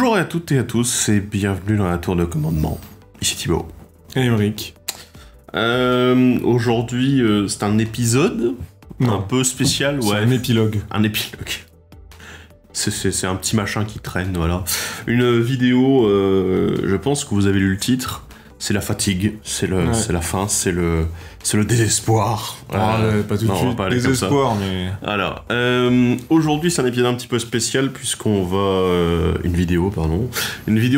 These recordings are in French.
Bonjour à toutes et à tous et bienvenue dans la tour de commandement. Ici Thibaut. Et Émeric. Aujourd'hui, c'est un épisode un peu spécial. C'est un épilogue. Un épilogue. C'est un petit machin qui traîne, voilà. Une vidéo, je pense que vous avez lu le titre. C'est la fatigue, c'est la faim, c'est le désespoir. Pas tout de suite, pas aller désespoir, mais... Alors, aujourd'hui c'est un épisode un petit peu spécial puisqu'on va... une vidéo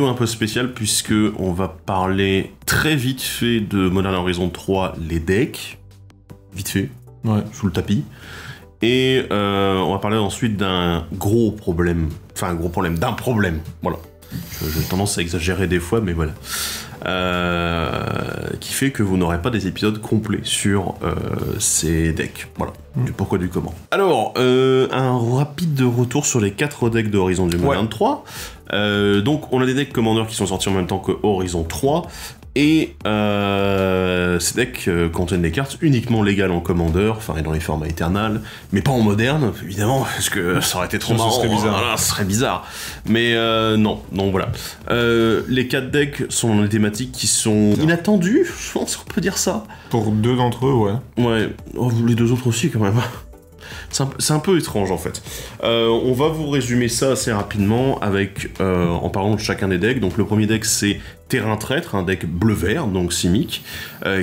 un peu spéciale puisqu'on va parler très vite fait de Modern Horizon 3, les decks. Vite fait, sous le tapis. Et on va parler ensuite d'un gros problème. Enfin, d'un problème, voilà. J'ai tendance à exagérer des fois, mais voilà. Qui fait que vous n'aurez pas des épisodes complets sur ces decks. Voilà, du pourquoi du comment. Alors, un rapide retour sur les 4 decks d'Horizon du Modern 3. Donc, on a des decks Commander qui sont sortis en même temps que Horizon 3. Et ces decks contiennent des cartes uniquement légales en Commander, enfin et dans les formats Eternal, mais pas en moderne, évidemment, parce que ça aurait été trop marrant, ce serait bizarre. Mais non, voilà. Les 4 decks sont dans des thématiques qui sont inattendues, je pense qu'on peut dire ça. Pour 2 d'entre eux, ouais. Ouais, les 2 autres aussi quand même. C'est un peu étrange en fait. On va vous résumer ça assez rapidement en parlant de chacun des decks. Donc le premier deck c'est Terrain Traître, un deck bleu-vert, donc Simic,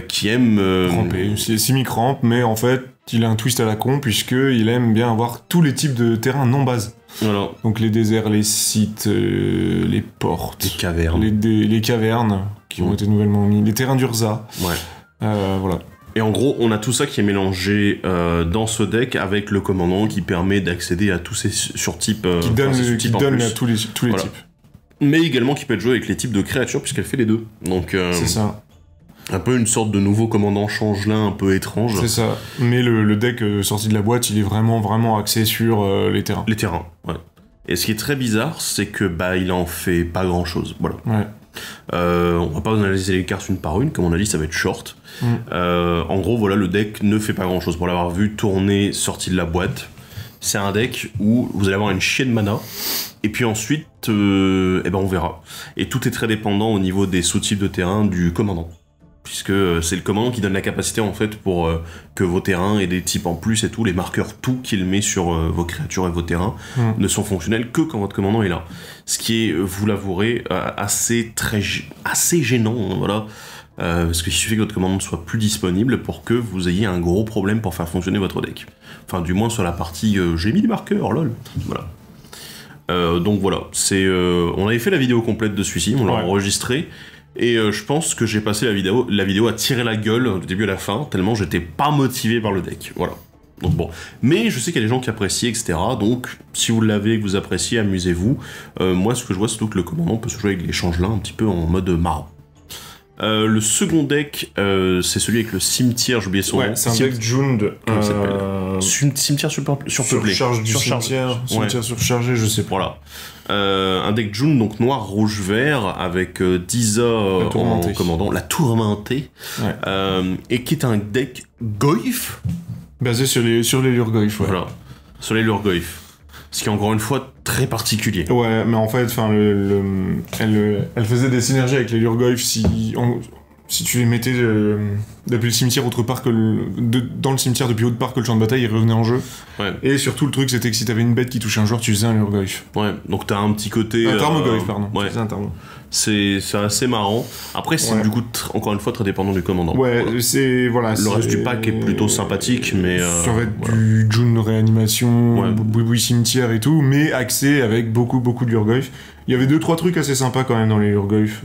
qui aime... Ramper. C'est Simic rampe, mais en fait il a un twist à la con puisqu'il aime bien avoir tous les types de terrains non base. Voilà. Donc les déserts, les sites, les portes... Les cavernes. Les cavernes qui ont été nouvellement mis, les terrains d'Urza. Ouais. Voilà. Et en gros, on a tout ça qui est mélangé dans ce deck avec le commandant qui permet d'accéder à tous ces surtypes. Qui donne à tous les voilà. types. Mais également qui peut être joué avec les types de créatures puisqu'elle fait les deux. Donc c'est ça. Un peu une sorte de nouveau commandant changelin un peu étrange. C'est ça. Mais le deck sorti de la boîte, il est vraiment axé sur les terrains. Les terrains, ouais. Et ce qui est très bizarre, c'est que il en fait pas grand chose. Voilà. Ouais. On va pas analyser les cartes une par une, comme on a dit, ça va être short. En gros, voilà, le deck ne fait pas grand chose. Pour l'avoir vu tourner, sorti de la boîte, c'est un deck où vous allez avoir une chier de mana, et puis ensuite, on verra. Et tout est très dépendant au niveau des sous-types de terrain du commandant. Puisque c'est le commandant qui donne la capacité en fait pour que vos terrains aient des types en plus et tout, les marqueurs tout qu'il met sur vos créatures et vos terrains ne sont fonctionnels que quand votre commandant est là. Ce qui est, vous l'avouerez, assez gênant, hein, voilà. Parce qu'il suffit que votre commandant soit plus disponible pour que vous ayez un gros problème pour faire fonctionner votre deck. Enfin, du moins sur la partie j'ai mis des marqueurs, lol. Voilà. Donc voilà, on avait fait la vidéo complète de celui-ci, on l'a enregistré. Et je pense que j'ai passé la vidéo à tirer la gueule du début à la fin, tellement j'étais pas motivé par le deck. Voilà. Donc bon. Mais je sais qu'il y a des gens qui apprécient, etc. Donc, si vous l'avez et que vous appréciez, amusez-vous. Moi, ce que je vois, c'est surtout que le commandant peut se jouer avec les changelins un petit peu en mode marrant. Le second deck, c'est celui avec le cimetière, j'ai oublié son nom. C'est un deck Jund. Cimetière surpeuplé. Cimetière surchargé, je sais pas. Voilà. Un deck Jund, donc noir, rouge, vert, avec Disa en commandant, la tourmentée, et qui est un deck Goyf. Basé sur les Lurgoyf, ouais. Voilà, sur les Lurgoyf. Ce qui est encore une fois très particulier. Ouais, mais en fait, elle faisait des synergies avec les Lurgoyf si tu les mettais depuis le cimetière autre part que dans le cimetière depuis autre part que le champ de bataille, ils revenaient en jeu. Ouais. Et surtout le truc c'était que si t'avais une bête qui touchait un joueur, tu faisais un Lurgoyf. Ouais, donc t'as un petit côté... Un Tarmogoyf, pardon. Ouais. Tu faisais un Tarmo. C'est assez marrant. Après, c'est du coup, encore une fois, très dépendant du commandant. Ouais, voilà. Le reste du pack est plutôt sympathique, mais... ça va être du Jund réanimation, boui cimetière et tout, mais axé avec beaucoup de Lurgoyf. Il y avait 2-3 trucs assez sympas quand même dans les Lurgoyf,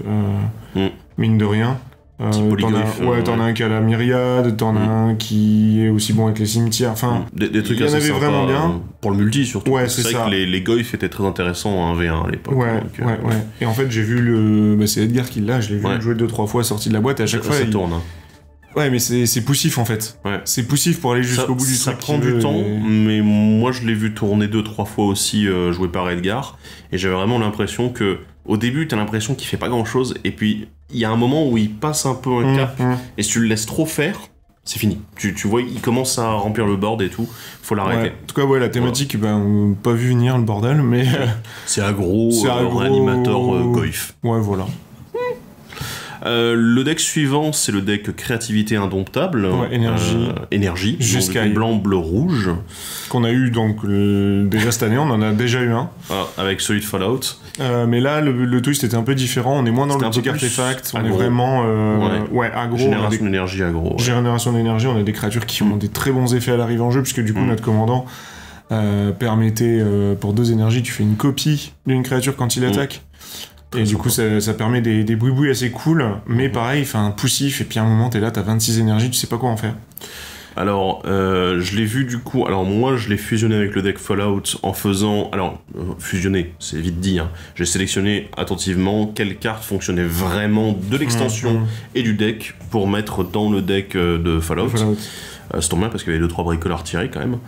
mine de rien. T'en as un qui a la myriade, t'en as un qui est aussi bon avec les cimetières, enfin... Des trucs assez sympas, vraiment bien. Pour le multi, surtout. Ouais, c'est vrai que les Goyf étaient très intéressants en 1v1 à l'époque. Ouais. Et en fait, j'ai vu c'est Edgar qui l'a, je l'ai vu jouer 2-3 fois sorti de la boîte, et à chaque fois... Ça tourne, hein. Ouais, mais c'est poussif, en fait. Ouais. C'est poussif pour aller jusqu'au bout du truc. Ça prend du temps, mais moi, je l'ai vu tourner 2-3 fois aussi, joué par Edgar, et j'avais vraiment l'impression que... Au début, t'as l'impression qu'il fait pas grand-chose, et puis il y a un moment où il passe un peu un cap, et si tu le laisses trop faire, c'est fini. Tu vois, il commence à remplir le board et tout, faut l'arrêter. Ouais. En tout cas, ouais, la thématique, on n'a pas vu venir le bordel, mais... c'est aggro, réanimateur goif. Ouais, voilà. Le deck suivant, c'est le deck créativité indomptable. Ouais, énergie. Jusqu'à blanc, bleu, rouge. Qu'on a eu donc déjà cette année, on en a déjà eu un. Avec celui de Fallout. Mais là, le twist était un peu différent. On est moins dans le petit artefact. On est vraiment aggro. Génération d'énergie aggro. Génération d'énergie, on a des créatures qui ont des très bons effets à l'arrivée en jeu, puisque du coup, notre commandant permettait, pour 2 énergies, tu fais une copie d'une créature quand il attaque. Et du coup, ça permet des bruits assez cool, mais pareil, un poussif, et puis à un moment, t'es là, t'as 26 énergies, tu sais pas quoi en faire. Alors, je l'ai vu du coup, alors moi, je l'ai fusionné avec le deck Fallout en faisant... Alors, fusionné, c'est vite dit, hein. J'ai sélectionné attentivement quelles cartes fonctionnaient vraiment de l'extension et du deck pour mettre dans le deck de Fallout. Ça tombe bien parce qu'il y avait 2-3 bricoleurs tirés quand même.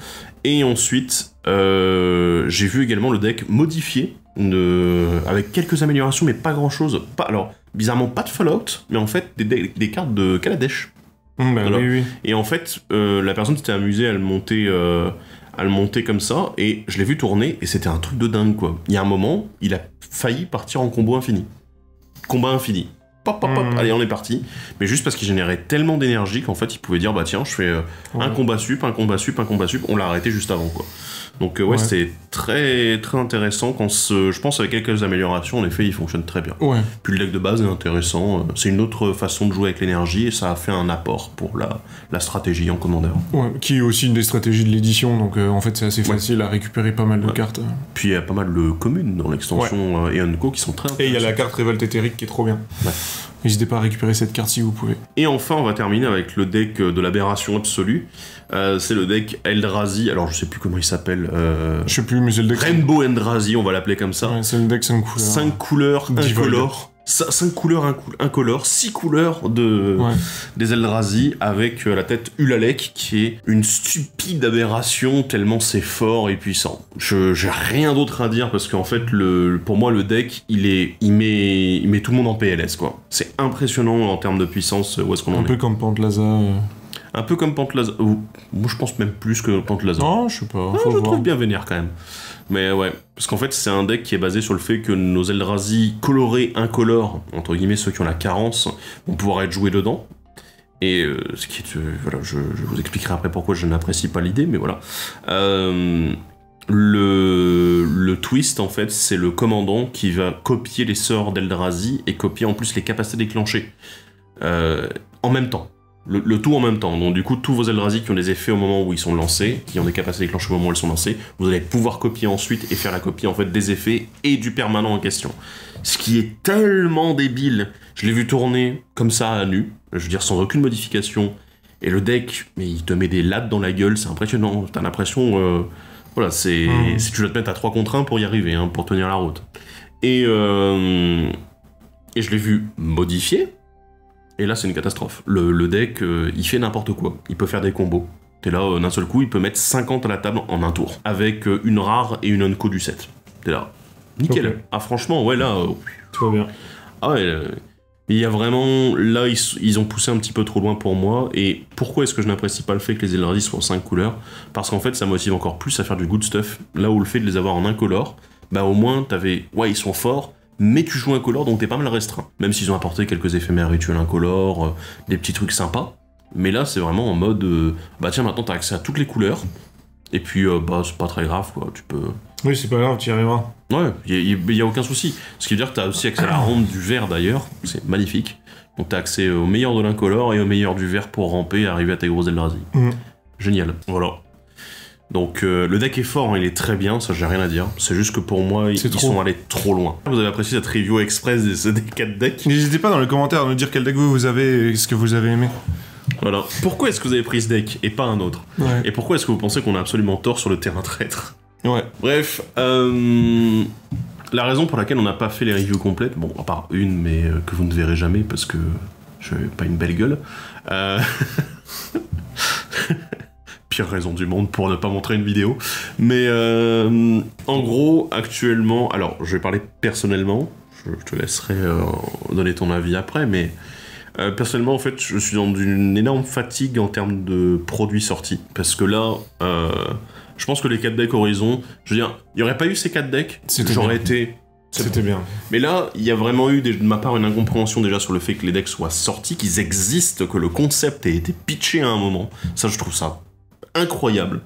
Et ensuite, j'ai vu également le deck modifié, avec quelques améliorations, mais pas grand chose. Alors, bizarrement, pas de Fallout, mais en fait, des cartes de Kaladesh. Oui. Et en fait, la personne s'était amusée à le monter comme ça, et je l'ai vu tourner, et c'était un truc de dingue, quoi. Il y a un moment, il a failli partir en combo infini. Combat infini. Pop, allez, on est parti. Mais juste parce qu'il générait tellement d'énergie qu'en fait, il pouvait dire, bah tiens, je fais un combat sup, un combat sup, un combat sup. On l'a arrêté juste avant, quoi. Donc c'était très très intéressant quand je pense avec quelques améliorations, en effet, il fonctionne très bien. Puis le deck de base est intéressant, c'est une autre façon de jouer avec l'énergie et ça a fait un apport pour la stratégie en commandeur. Qui est aussi une des stratégies de l'édition, donc en fait c'est assez facile à récupérer pas mal de cartes. Puis il y a pas mal de communes dans l'extension et Co qui sont très intéressantes. Et il y a la carte Révolte éthérique qui est trop bien. N'hésitez pas à récupérer cette carte si vous pouvez. Et enfin, on va terminer avec le deck de l'aberration absolue. C'est le deck Eldrazi, alors je sais plus comment il s'appelle. Je sais plus, mais c'est le deck... Rainbow Eldrazi, on va l'appeler comme ça. C'est le deck 5 couleurs. 5 couleurs, incolores. 5 couleurs incolores, 6 couleurs des Eldrazi avec la tête Ulalek qui est une stupide aberration tellement c'est fort et puissant. J'ai rien d'autre à dire parce qu'en fait pour moi le deck il met tout le monde en PLS quoi. C'est impressionnant en termes de puissance où est-ce qu'on en est. Un peu comme Pantlaza. Un peu comme Pantlaza. Moi je pense même plus que Pantlaza. Non, je sais pas. Je le trouve bien vénère quand même. Mais ouais, parce qu'en fait c'est un deck qui est basé sur le fait que nos Eldrazi colorés, incolores, entre guillemets ceux qui ont la carence, vont pouvoir être joués dedans. Et ce qui est... voilà, je vous expliquerai après pourquoi je n'apprécie pas l'idée, mais voilà. Le twist en fait c'est le commandant qui va copier les sorts d'Eldrazi et copier en plus les capacités déclenchées. En même temps. Le tout en même temps, donc du coup tous vos Eldrazi qui ont des effets au moment où ils sont lancés, qui ont des capacités déclenchées au moment où elles sont lancées, vous allez pouvoir copier ensuite et faire la copie en fait des effets et du permanent en question. Ce qui est tellement débile, je l'ai vu tourner comme ça à nu, je veux dire sans aucune modification, et le deck, mais il te met des lattes dans la gueule, c'est impressionnant, t'as l'impression, voilà, si tu dois te mettre à 3 contre 1 pour y arriver, hein, pour tenir la route. Et je l'ai vu modifier. Et là, c'est une catastrophe. Le deck, il fait n'importe quoi. Il peut faire des combos. T'es là, d'un seul coup, il peut mettre 50 à la table en un tour. Avec une rare et une unco du set. T'es là. Nickel. Okay. Ah, franchement, ouais, là... tout va bien. Ah ouais, il y a vraiment... Là, ils ont poussé un petit peu trop loin pour moi. Et pourquoi est-ce que je n'apprécie pas le fait que les Eldrazi soient en 5 couleurs? Parce qu'en fait, ça motive encore plus à faire du good stuff. Là où le fait de les avoir en incolore, bah au moins, t'avais... Ouais, ils sont forts, mais tu joues incolore, donc t'es pas mal restreint. Même s'ils ont apporté quelques éphémères rituels incolores, des petits trucs sympas. Mais là, c'est vraiment en mode... bah tiens, maintenant t'as accès à toutes les couleurs. Et puis, bah, c'est pas très grave, quoi. Tu peux... Oui, c'est pas grave, tu y arriveras. Ouais, il y a aucun souci. Ce qui veut dire que t'as aussi accès à la rampe du vert, d'ailleurs. C'est magnifique. Donc t'as accès au meilleur de l'incolore et au meilleur du vert pour ramper et arriver à tes gros Eldrazi. Génial. Voilà. Donc le deck est fort, hein, il est très bien, ça j'ai rien à dire. C'est juste que pour moi, ils sont allés trop loin. Vous avez apprécié cette review express des 4 decks? N'hésitez pas dans les commentaires à nous dire quel deck vous avez et ce que vous avez aimé. Voilà. Pourquoi est-ce que vous avez pris ce deck et pas un autre? Et pourquoi est-ce que vous pensez qu'on a absolument tort sur le terrain traître? Bref, la raison pour laquelle on n'a pas fait les reviews complètes, bon, à part une, mais que vous ne verrez jamais parce que je n'ai pas une belle gueule. Pire raison du monde pour ne pas montrer une vidéo. Mais en gros, actuellement... Alors, je vais parler personnellement. Je te laisserai donner ton avis après, mais Personnellement, en fait, je suis dans une énorme fatigue en termes de produits sortis. Parce que là, je pense que les 4 decks Horizon, je veux dire, il n'y aurait pas eu ces 4 decks, j'aurais été... C'était bien. Mais là, il y a vraiment eu, de ma part, une incompréhension déjà sur le fait que les decks soient sortis, qu'ils existent, que le concept ait été pitché à un moment. Ça, je trouve ça incroyable.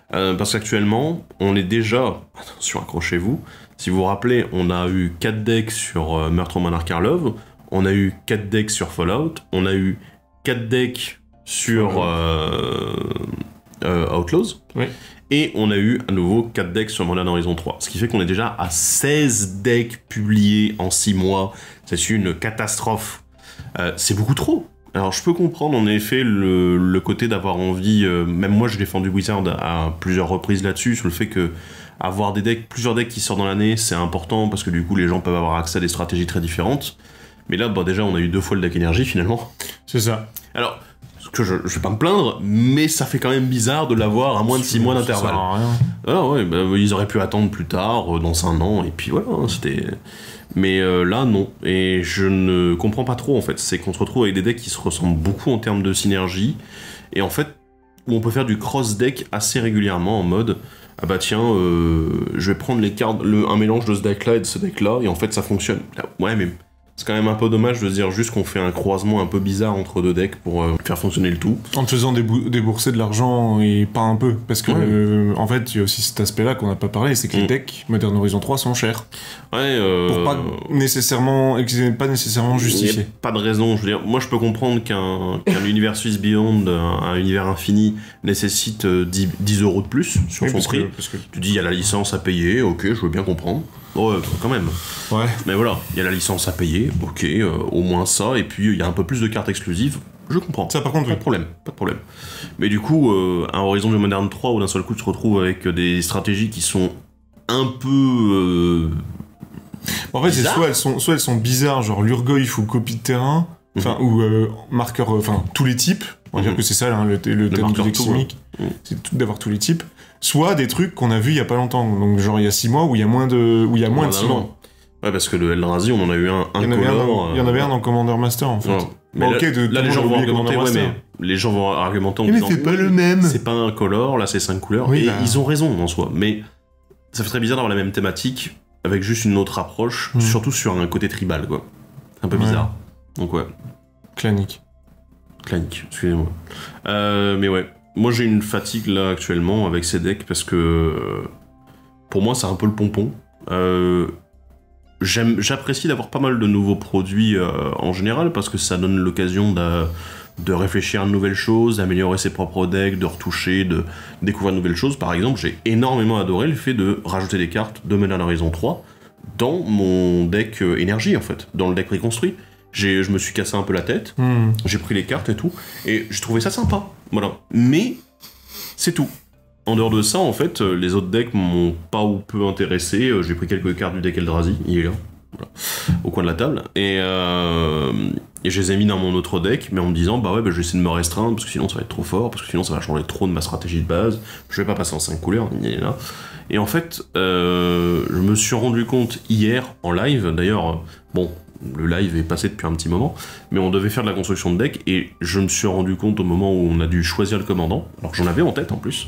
Parce qu'actuellement, on est déjà... Attention, accrochez-vous. Si vous vous rappelez, on a eu 4 decks sur Meurtre au Manoir Karlov, on a eu 4 decks sur Fallout, on a eu 4 decks sur Outlaws, oui. Et on a eu à nouveau 4 decks sur Modern Horizon 3. Ce qui fait qu'on est déjà à 16 decks publiés en 6 mois. C'est une catastrophe. C'est beaucoup trop. Alors je peux comprendre en effet le côté d'avoir envie... même moi j'ai défendu Wizard à plusieurs reprises là-dessus, sur le fait que avoir plusieurs decks qui sortent dans l'année, c'est important parce que du coup les gens peuvent avoir accès à des stratégies très différentes. Mais là, déjà on a eu 2 fois le deck énergie finalement. C'est ça. Alors... que je vais pas me plaindre, mais ça fait quand même bizarre de l'avoir à moins de 6 mois d'intervalle. Ah ouais, ils auraient pu attendre plus tard, dans 1 an, et puis voilà, c'était... Mais là, non. Et je ne comprends pas trop, en fait. C'est qu'on se retrouve avec des decks qui se ressemblent beaucoup en termes de synergie, et en fait, où on peut faire du cross-deck assez régulièrement, en mode... Ah bah tiens, je vais prendre les cartes, un mélange de ce deck-là et de ce deck-là, et en fait, ça fonctionne. Ouais, mais... C'est quand même un peu dommage de se dire juste qu'on fait un croisement un peu bizarre entre 2 decks pour faire fonctionner le tout. En te faisant débourser de l'argent et pas un peu. Parce que, en fait, il y a aussi cet aspect-là qu'on n'a pas parlé, c'est que les decks Modern Horizon 3 sont chers. Ouais, pour pas nécessairement justifié. Il n'y a pas de raison. Je veux dire, moi, je peux comprendre qu'un univers Swiss Beyond, un univers infini, nécessite 10 € de plus sur son prix. Parce que tu dis, il y a la licence à payer, ok, je veux bien comprendre. Ouais, quand même. Ouais. Mais voilà, il y a la licence à payer, ok, au moins ça, et puis il y a un peu plus de cartes exclusives, je comprends. Ça, par contre, pas de problème. Mais du coup, un Horizon de Modern 3 où d'un seul coup tu te retrouves avec des stratégies qui sont un peu... en fait, c'est soit elles sont bizarres, genre l'Urgoyf ou copie de terrain, ou marqueur, tous les types. On va dire que c'est ça, hein, le thème du deck chimique, c'est d'avoir tous les types. Soit des trucs qu'on a vus il y a pas longtemps, donc genre il y a 6 mois, où il y a moins de 6 mois. Ouais, parce que le Eldrazi, on en a eu un il y en avait un dans Commander Master, en fait. Non. Mais bon, là les gens vont argumenter, les gens vont argumenter en disant... Mais c'est pas le même. C'est pas un color, là c'est 5 couleurs, oui, et ils ont raison en soi, mais ça fait très bizarre d'avoir la même thématique, avec juste une autre approche, surtout sur un côté tribal, quoi. Un peu bizarre. Donc ouais. Clanique, excusez-moi. Mais ouais. Moi j'ai une fatigue là actuellement avec ces decks parce que pour moi c'est un peu le pompon. J'apprécie d'avoir pas mal de nouveaux produits en général parce que ça donne l'occasion de réfléchir à de nouvelles choses, d'améliorer ses propres decks, de retoucher, de découvrir de nouvelles choses. Par exemple, j'ai énormément adoré le fait de rajouter des cartes de Modern Horizon 3 dans mon deck énergie en fait, dans le deck reconstruit. Je me suis cassé un peu la tête, j'ai pris les cartes et tout, et j'ai trouvé ça sympa, voilà. Mais, c'est tout. En dehors de ça, en fait, les autres decks m'ont pas ou peu intéressé, j'ai pris quelques cartes du deck Eldrazi, il est là, voilà, au coin de la table, et je les ai mis dans mon autre deck, mais en me disant, je vais essayer de me restreindre, parce que sinon ça va être trop fort, parce que sinon ça va changer trop de ma stratégie de base, je vais pas passer en 5 couleurs, là. Et en fait, je me suis rendu compte hier, en live, d'ailleurs, le live est passé depuis un petit moment, mais on devait faire de la construction de deck, et je me suis rendu compte au moment où on a dû choisir le commandant, alors j'en avais en tête en plus,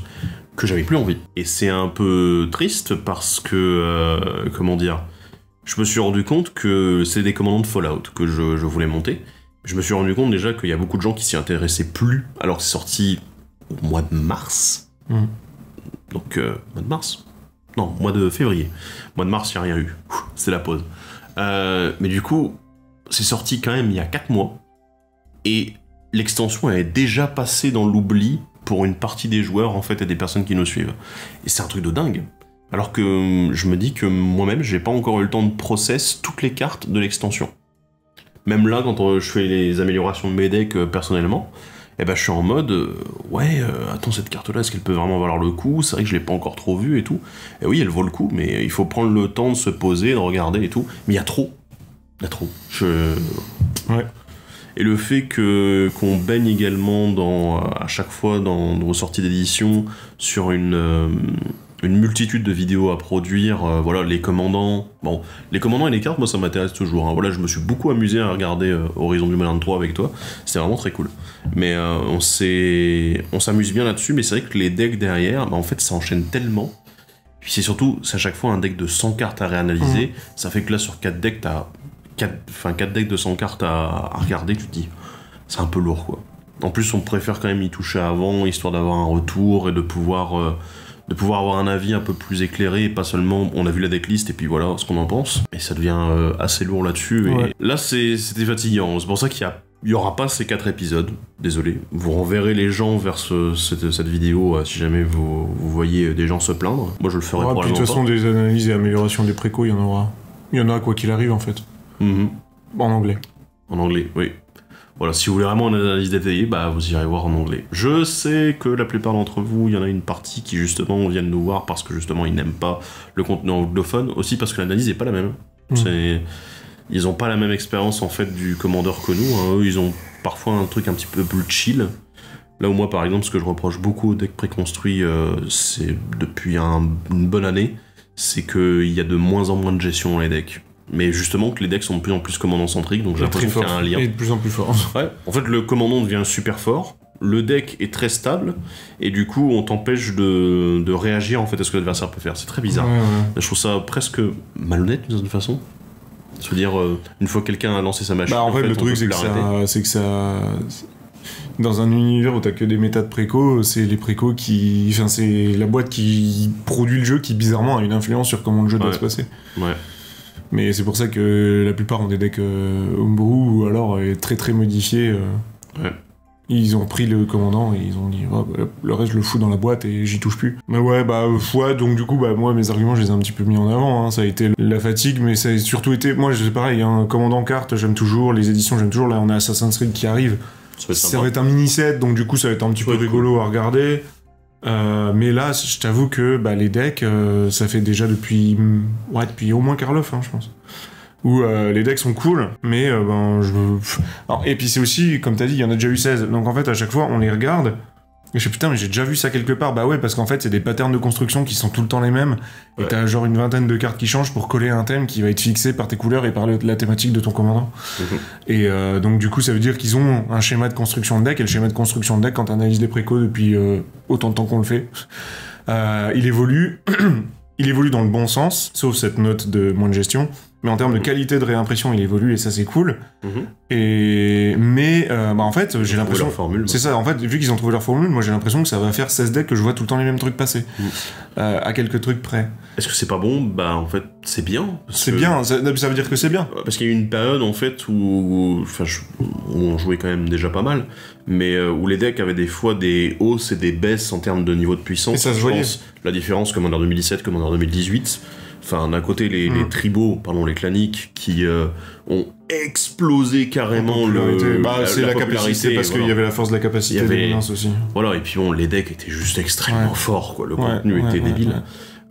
que j'avais plus envie. Et c'est un peu triste parce que, comment dire, je me suis rendu compte que c'est des commandants de Fallout que je voulais monter. Je me suis rendu compte déjà qu'il y a beaucoup de gens qui s'y intéressaient plus, alors que c'est sorti au mois de mars. Donc, mois de mars ? Non, mois de février. Mois de mars, il n'y a rien eu. C'est la pause. Mais du coup, c'est sorti quand même il y a 4 mois, et l'extension est déjà passée dans l'oubli pour une partie des joueurs en fait et des personnes qui nous suivent. Et c'est un truc de dingue. Alors que je me dis que moi-même, j'ai pas encore eu le temps de process toutes les cartes de l'extension. Même là, quand je fais les améliorations de mes decks personnellement, je suis en mode, attends, cette carte-là, est-ce qu'elle peut vraiment valoir le coup? C'est vrai que je l'ai pas encore trop vue et tout. Et oui, elle vaut le coup, mais il faut prendre le temps de se poser, de regarder et tout. Mais il y a trop. Ouais. Et le fait qu'on baigne également à chaque fois dans nos sorties d'édition sur une une multitude de vidéos à produire, voilà, les commandants. Bon, les commandants et les cartes, moi ça m'intéresse toujours. Hein. Voilà, je me suis beaucoup amusé à regarder Horizon du Modern 3 avec toi, c'était vraiment très cool. Mais on s'amuse bien là-dessus, mais c'est vrai que les decks derrière, bah, en fait ça enchaîne tellement. Puis c'est surtout, c'est à chaque fois un deck de 100 cartes à réanalyser, ça fait que là sur 4 decks, t'as 4 decks de 100 cartes à regarder, tu te dis, c'est un peu lourd quoi. En plus on préfère quand même y toucher avant, histoire d'avoir un retour et de pouvoir avoir un avis un peu plus éclairé, et pas seulement on a vu la decklist et puis voilà ce qu'on en pense. Et ça devient assez lourd là-dessus. Ouais. Et là c'était fatigant, c'est pour ça qu'il y aura pas ces 4 épisodes, désolé. Vous renverrez les gens vers cette vidéo si jamais vous voyez des gens se plaindre. Moi je le ferai probablement pas. De toute façon des analyses et améliorations des précos, il y en aura. Il y en a quoi qu'il arrive en fait. En anglais. En anglais, oui. Voilà, si vous voulez vraiment une analyse détaillée, bah vous irez voir en anglais. Je sais que la plupart d'entre vous, il y en a une partie qui justement viennent nous voir parce que justement ils n'aiment pas le contenu anglophone, aussi parce que l'analyse n'est pas la même. Ils ont pas la même expérience en fait du commandeur que nous, hein. Eux ils ont parfois un truc un petit peu plus chill. Là où moi par exemple, ce que je reproche beaucoup aux decks préconstruits, c'est depuis une bonne année, c'est qu'il y a de moins en moins de gestion dans les decks. Mais justement que les decks sont de plus en plus commandant-centriques, donc j'ai l'impression qu'il y a un lien. Et de plus en plus fort. Ouais, en fait le commandant devient super fort, le deck est très stable, et du coup on t'empêche de réagir en fait à ce que l'adversaire peut faire. C'est très bizarre. Ouais. Je trouve ça presque malhonnête d'une certaine façon. Se dire, une fois que quelqu'un a lancé sa machine, bah en fait le truc c'est que ça... Dans un univers où t'as que des méta de préco, c'est les précos qui... Enfin c'est la boîte qui produit le jeu qui bizarrement a une influence sur comment le jeu doit se passer. Ouais. Mais c'est pour ça que la plupart ont des decks homebrew ou alors très très modifiés. Ouais. Ils ont pris le commandant et ils ont dit oh, bah, le reste je le fous dans la boîte et j'y touche plus. Mais ouais, donc du coup, moi mes arguments je les ai un petit peu mis en avant. Hein. Ça a été la fatigue, mais ça a surtout été. Moi c'est pareil, un commandant carte, j'aime toujours, les éditions j'aime toujours. Là on a Assassin's Creed qui arrive. Ça va être un mini-set, donc du coup ça va être un petit peu rigolo à regarder. Mais là, je t'avoue que les decks, ça fait déjà depuis au moins Karloff, hein, je pense. Où les decks sont cool, mais Alors, et puis c'est aussi, comme t'as dit, il y en a déjà eu 16. Donc en fait, à chaque fois, on les regarde. Et je sais putain, mais j'ai déjà vu ça quelque part. Bah ouais, parce qu'en fait, c'est des patterns de construction qui sont tout le temps les mêmes. Et t'as genre une vingtaine de cartes qui changent pour coller un thème qui va être fixé par tes couleurs et par la thématique de ton commandant. Et donc du coup, ça veut dire qu'ils ont un schéma de construction de deck. Et le schéma de construction de deck, quand t'analyses les précos depuis autant de temps qu'on le fait, il évolue. Il évolue dans le bon sens, sauf cette note de moins de gestion. Mais en termes de qualité de réimpression, il évolue et ça c'est cool. Mais en fait, j'ai l'impression. C'est ça, en fait, vu qu'ils ont trouvé leur formule, moi j'ai l'impression que ça va faire 16 decks que je vois tout le temps les mêmes trucs passer. À quelques trucs près. Est-ce que c'est pas bon ? Bah en fait, c'est bien. Bien, ça veut dire que c'est bien. Parce qu'il y a eu une période en fait où on jouait quand même déjà pas mal, mais où les decks avaient des fois des hausses et des baisses en termes de niveau de puissance. Et ça se voyait. La différence Commander 2017, Commander 2018. Enfin, d'un côté, les tribaux, les claniques, qui ont explosé carrément c'est la capacité, parce qu'il y avait la force de la capacité de dominance aussi. Voilà, et puis les decks étaient juste extrêmement forts, quoi. Le contenu était débile.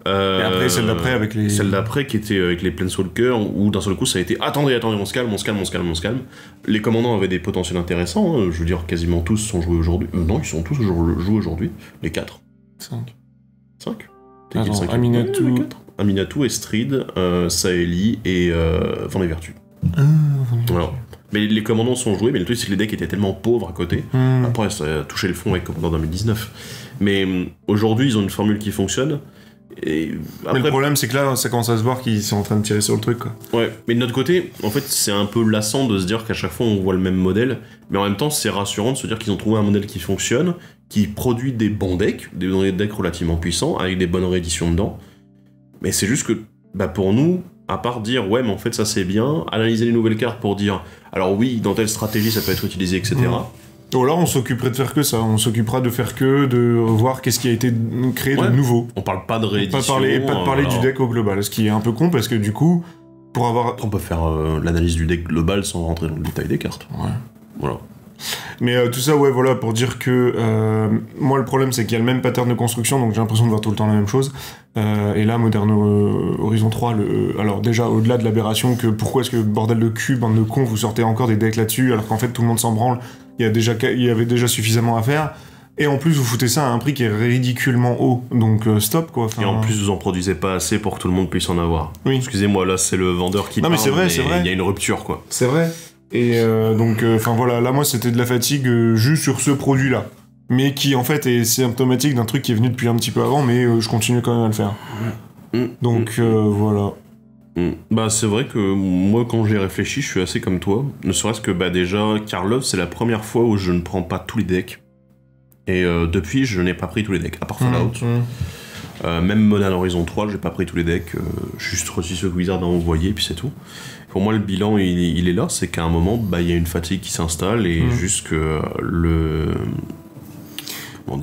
Et après, celle d'après avec les... Celle d'après qui était avec les Planeswalkers, où d'un seul coup ça a été attendez, on se calme. Les commandants avaient des potentiels intéressants, hein. Je veux dire, quasiment tous sont joués aujourd'hui. Non, ils sont tous joués aujourd'hui. Les 4. 5 Aminatou, Estrid, Saeli et Vent des Vertus. Voilà. Mais les commandants sont joués, mais le truc c'est que les decks étaient tellement pauvres à côté. Après, ça a touché le fond avec Commander 2019. Mais aujourd'hui, ils ont une formule qui fonctionne. Et après, mais le problème c'est que là ça commence à se voir qu'ils sont en train de tirer sur le truc quoi. Ouais, mais de notre côté en fait c'est un peu lassant de se dire qu'à chaque fois on voit le même modèle, mais en même temps c'est rassurant de se dire qu'ils ont trouvé un modèle qui fonctionne, qui produit des bons decks, des decks relativement puissants avec des bonnes rééditions dedans. Mais c'est juste que pour nous, à part dire ouais mais en fait ça c'est bien, analyser les nouvelles cartes pour dire alors oui dans telle stratégie ça peut être utilisé etc. Ou alors on s'occuperait de faire que ça, on s'occupera de faire que de voir qu'est-ce qui a été créé de nouveau. On parle pas de réédition. Pas de parler du deck au global, ce qui est un peu con parce que du coup, pour avoir... On peut faire l'analyse du deck global sans rentrer dans le détail des cartes. Ouais. Voilà. Mais tout ça, pour dire que moi le problème c'est qu'il y a le même pattern de construction, donc j'ai l'impression de voir tout le temps la même chose. Et là, Modern Horizon 3, alors déjà au-delà de l'aberration que pourquoi est-ce que bordel de cul, bande de cons, vous sortez encore des decks là-dessus alors qu'en fait tout le monde s'en branle, il y avait déjà suffisamment à faire. Et en plus, vous foutez ça à un prix qui est ridiculement haut, donc stop quoi. Et en plus, vous en produisez pas assez pour que tout le monde puisse en avoir. Oui. Excusez-moi, là, c'est le vendeur qui parle. Non, mais c'est vrai, c'est vrai. Il y a une rupture, quoi. C'est vrai. Et donc, voilà, là, moi, c'était de la fatigue juste sur ce produit-là. Mais qui, en fait, est symptomatique d'un truc qui est venu depuis un petit peu avant, mais je continue quand même à le faire. Donc, voilà. Bah, c'est vrai que moi, quand j'ai réfléchi, je suis assez comme toi. Ne serait-ce que, bah, déjà, Karlov, c'est la première fois où je ne prends pas tous les decks. Et depuis, je n'ai pas pris tous les decks, à part Fallout. Même Modern Horizon 3, j'ai pas pris tous les decks, juste reçu ceux que Wizard a envoyé, puis c'est tout. Pour moi, le bilan, il est là, c'est qu'à un moment, bah, il y a une fatigue qui s'installe, et juste que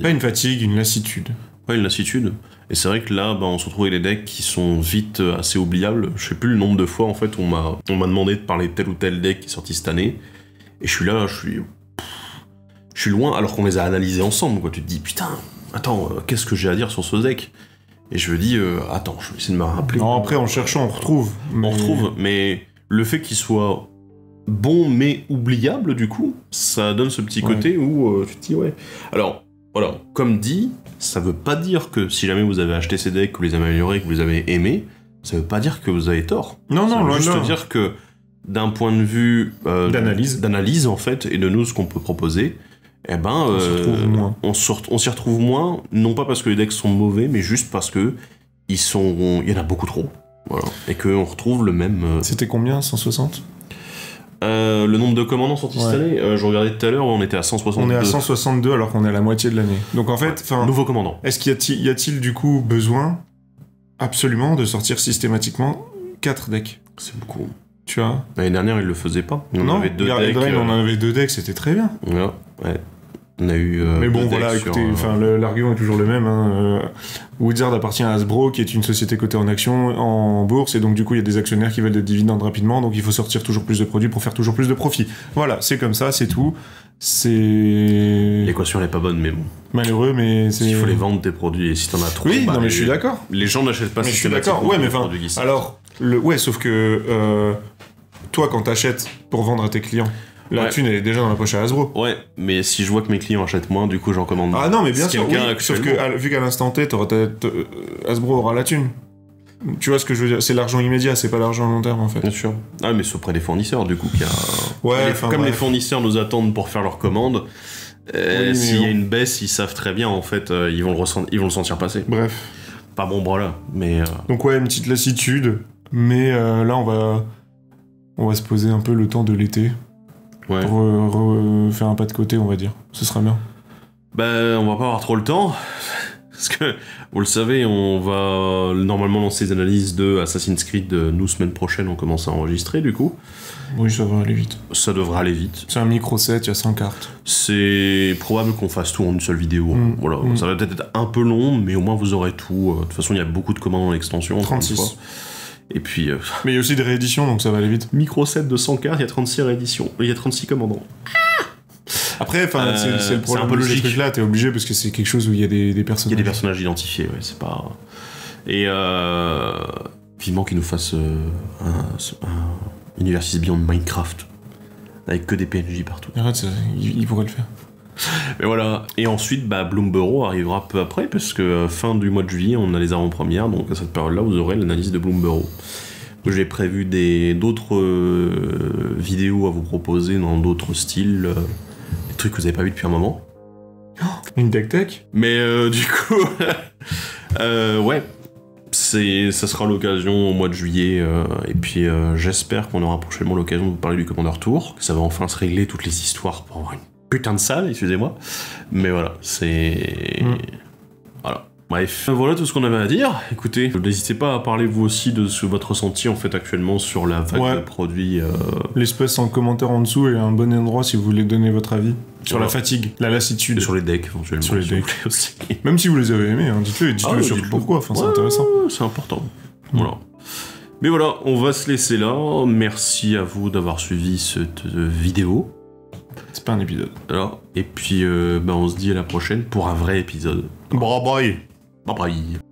Pas une fatigue, une lassitude. Ouais, une lassitude. Et c'est vrai que là, bah, on se retrouve avec des decks qui sont vite assez oubliables. Je sais plus le nombre de fois, en fait, on m'a demandé de parler de tel ou tel deck qui est sorti cette année, et je suis là, je suis loin, alors qu'on les a analysés ensemble, quoi. Tu te dis, putain, attends, qu'est-ce que j'ai à dire sur ce deck? Et je me dis, attends, je vais essayer de me rappeler. Non, après, en cherchant, on retrouve. On retrouve, mais le fait qu'il soit bon mais oubliable, du coup, ça donne ce petit côté où tu te dis, ouais. Alors, voilà, comme dit, ça veut pas dire que si jamais vous avez acheté ces decks, que vous les avez améliorés, que vous les avez aimés, ça veut pas dire que vous avez tort. Non, ça non, veut loin juste de là. dire que, d'un point de vue d'analyse, en fait, et de nous, ce qu'on peut proposer, eh ben, on s'y retrouve moins. On s'y retrouve moins, non pas parce que les decks sont mauvais, mais juste parce que il y en a beaucoup trop. Voilà. Et qu'on retrouve le même. C'était combien, 160 le nombre de commandants sortis cette année, je regardais tout à l'heure, on était à 162. On est à 162 alors qu'on est à la moitié de l'année. Donc en fait, nouveau commandant. Est-ce y a-t-il du coup besoin absolument de sortir systématiquement 4 decks? C'est beaucoup. Tu vois? L'année dernière, il le faisait pas. On non, avait 2 decks. on en avait 2 decks, c'était très bien. Ouais. On a eu. Mais bon, voilà, écoutez, l'argument est toujours le même. Wizard appartient à Hasbro, qui est une société cotée en action, en bourse, et donc du coup, il y a des actionnaires qui veulent des dividendes rapidement, donc il faut sortir toujours plus de produits pour faire toujours plus de profit. Voilà, c'est comme ça, c'est tout. L'équation, elle est pas bonne, mais bon. Malheureux, mais c'est. Il faut les vendre tes produits, et si t'en as trop. Oui, non, mais je suis d'accord. Les gens n'achètent pas systématiquement. Je suis d'accord, ouais, mais enfin. Alors, sauf que. Toi, quand t'achètes pour vendre à tes clients. La thune, elle est déjà dans la poche à Hasbro. Ouais, mais si je vois que mes clients achètent moins, du coup, j'en commande moins. Ah non, mais bien sûr, oui, sauf que vu qu'à l'instant T, Hasbro aura la thune. Tu vois ce que je veux dire? C'est l'argent immédiat, c'est pas l'argent à long terme, en fait. Bien sûr. Ah, mais c'est auprès des fournisseurs, du coup, comme les fournisseurs nous attendent pour faire leurs commandes, s'il y a une baisse, ils savent très bien, en fait, ils vont le sentir passer. Bref. Pas bon bras là, mais... Donc ouais, une petite lassitude, mais là, on va se poser un peu le temps de l'été. Ouais. Pour faire un pas de côté, on va dire. Ce sera bien. Ben, on va pas avoir trop le temps. Parce que, vous le savez, on va normalement lancer les analyses de Assassin's Creed. Nous, semaine prochaine, on commence à enregistrer, du coup. Oui, ça va aller vite. Ça devrait aller vite. C'est un micro set, il y a 100 cartes. C'est probable qu'on fasse tout en une seule vidéo. Voilà. Ça va peut-être être un peu long, mais au moins vous aurez tout. De toute façon, il y a beaucoup de commandes dans l'extension. 36. Et puis... Mais il y a aussi des rééditions, donc ça va aller vite. Micro set de 100 cartes, il y a 36 rééditions. Il y a 36 commandants. Après, c'est le problème. C'est un peu logique. Ce truc-là, t'es obligé parce que c'est quelque chose où il y a des personnages. Il y a des personnages identifiés, ouais, c'est pas... Et vivement qu'ils nous fassent un Universes Beyond Minecraft. Avec que des PNJ partout. Arrête, il pourrait le faire. Mais voilà. Et ensuite, Bloomburrow arrivera peu après, parce que fin du mois de juillet, on a les avant-premières, donc à cette période-là, vous aurez l'analyse de Bloomburrow. J'ai prévu d'autres vidéos à vous proposer dans d'autres styles, des trucs que vous n'avez pas vu depuis un moment. Une deck tech. Mais du coup, ouais, ça sera l'occasion au mois de juillet, et puis j'espère qu'on aura prochainement l'occasion de vous parler du Commander Tour, que ça va enfin se régler toutes les histoires pour avoir une putain de salle, excusez-moi. Mais voilà, c'est... Voilà. Bref, voilà tout ce qu'on avait à dire. Écoutez, n'hésitez pas à parler vous aussi de votre ressenti en fait actuellement sur la vague de produits. L'espace en commentaire en dessous est un bon endroit si vous voulez donner votre avis sur la fatigue, la lassitude. Et sur les decks éventuellement. Sur les decks aussi. Même si vous les avez aimés, hein, dites-le surtout pourquoi, enfin, c'est intéressant. C'est important. Voilà. Mais voilà, on va se laisser là. Merci à vous d'avoir suivi cette vidéo. C'est pas un épisode. Alors, et puis on se dit à la prochaine pour un vrai épisode. Bye bye. Bye bye.